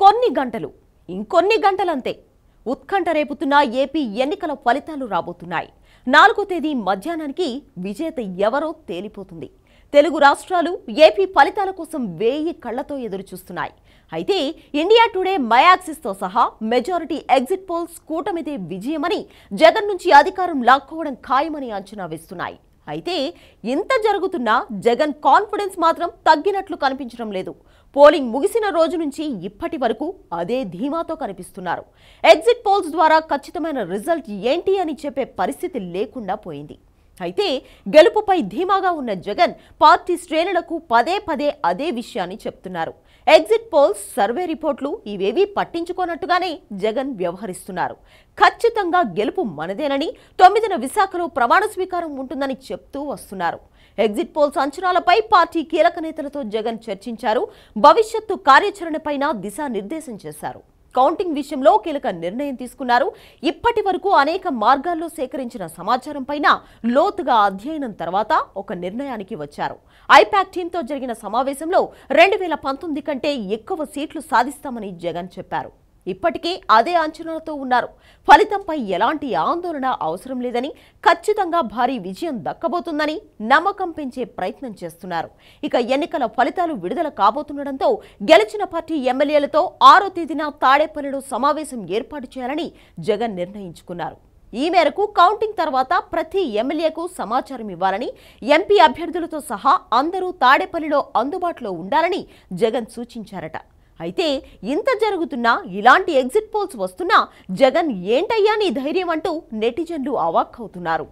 కొన్ని గంటలు ఇంకొన్ని గంటలంతే ఉత్కంఠ రేపుతున్న ఏపీ ఎన్నికల ఫలితాలు రాబోతున్నాయి. 4వ తేదీ మధ్యాహ్నానికి విజేత ఎవరో తేలిపోతుంది. తెలుగు రాష్ట్రాలు ఏపీ ఫలితాల కోసం వేయి కళ్లతో ఎదురుచూస్తున్నాయి. అయితే ఇండియా టుడే మయాక్సిస్ తో సహా మెజారిటీ ఎగ్జిట్ పోల్స్ కూటమిదే విజయమని, జగన్ నుంచి అధికారం లాక్కోవడం ఖాయమని అంచనా వేస్తున్నాయి. అయితే ఇంత జరుగుతున్నా జగన్ కాన్ఫిడెన్స్ మాత్రం తగ్గినట్లు కనిపించడం లేదు. పోలింగ్ ముగిసిన రోజు నుంచి ఇప్పటి వరకు అదే ధీమాతో కనిపిస్తున్నారు. ఎగ్జిట్ పోల్స్ ద్వారా ఖచ్చితమైన రిజల్ట్ ఏంటి అని చెప్పే పరిస్థితి లేకుండా పోయింది. అయితే గెలుపుపై ధీమాగా ఉన్న జగన్ పార్టీ శ్రేణులకు పదే పదే అదే విషయాన్ని చెప్తున్నారు. ఎగ్జిట్ పోల్స్, సర్వే రిపోర్ట్లు ఇవేవీ పట్టించుకోనట్టుగానే జగన్ వ్యవహరిస్తున్నారు. ఖచ్చితంగా గెలుపు మనదేనని, 9న విశాఖలో ప్రమాణ స్వీకారం ఉంటుందని చెప్తూ వస్తున్నారు. ఎగ్జిట్ పోల్స్ అంచనాలపై పార్టీ కీలక నేతలతో జగన్ చర్చించారు. భవిష్యత్తు కార్యాచరణపైన దిశానిర్దేశం చేశారు. కౌంటింగ్ విషయంలో కీలక నిర్ణయం తీసుకున్నారు. ఇప్పటి వరకు అనేక మార్గాల్లో సేకరించిన సమాచారం పైన లోతుగా అధ్యయనం తర్వాత ఒక నిర్ణయానికి వచ్చారు. ఐపాక్ టీంతో జరిగిన సమావేశంలో 2019 కంటే ఎక్కువ సీట్లు సాధిస్తామని జగన్ చెప్పారు. ఇప్పటికే అదే అంచనాలతో ఉన్నారు. ఫలితంపై ఎలాంటి ఆందోళన అవసరం లేదని, ఖచ్చితంగా భారీ విజయం దక్కబోతుందని నమ్మకం పెంచే ప్రయత్నం చేస్తున్నారు. ఇక ఎన్నికల ఫలితాలు విడుదల కాబోతుండటంతో గెలిచిన పార్టీ ఎమ్మెల్యేలతో 6వ తేదీన తాడేపల్లిలో సమావేశం ఏర్పాటు చేయాలని జగన్ నిర్ణయించుకున్నారు. ఈ మేరకు కౌంటింగ్ తర్వాత ప్రతి ఎమ్మెల్యేకు సమాచారం ఇవ్వాలని, ఎంపీ అభ్యర్థులతో సహా అందరూ తాడేపల్లిలో అందుబాటులో ఉండాలని జగన్ సూచించారట. అయితే ఇంత జరుగుతున్నా, ఇలాంటి ఎగ్జిట్ పోల్స్ వస్తున్నా జగన్ ఏంటయ్యా నీ ధైర్యం అంటూ నెటిజన్లు అవాక్కవుతున్నారు.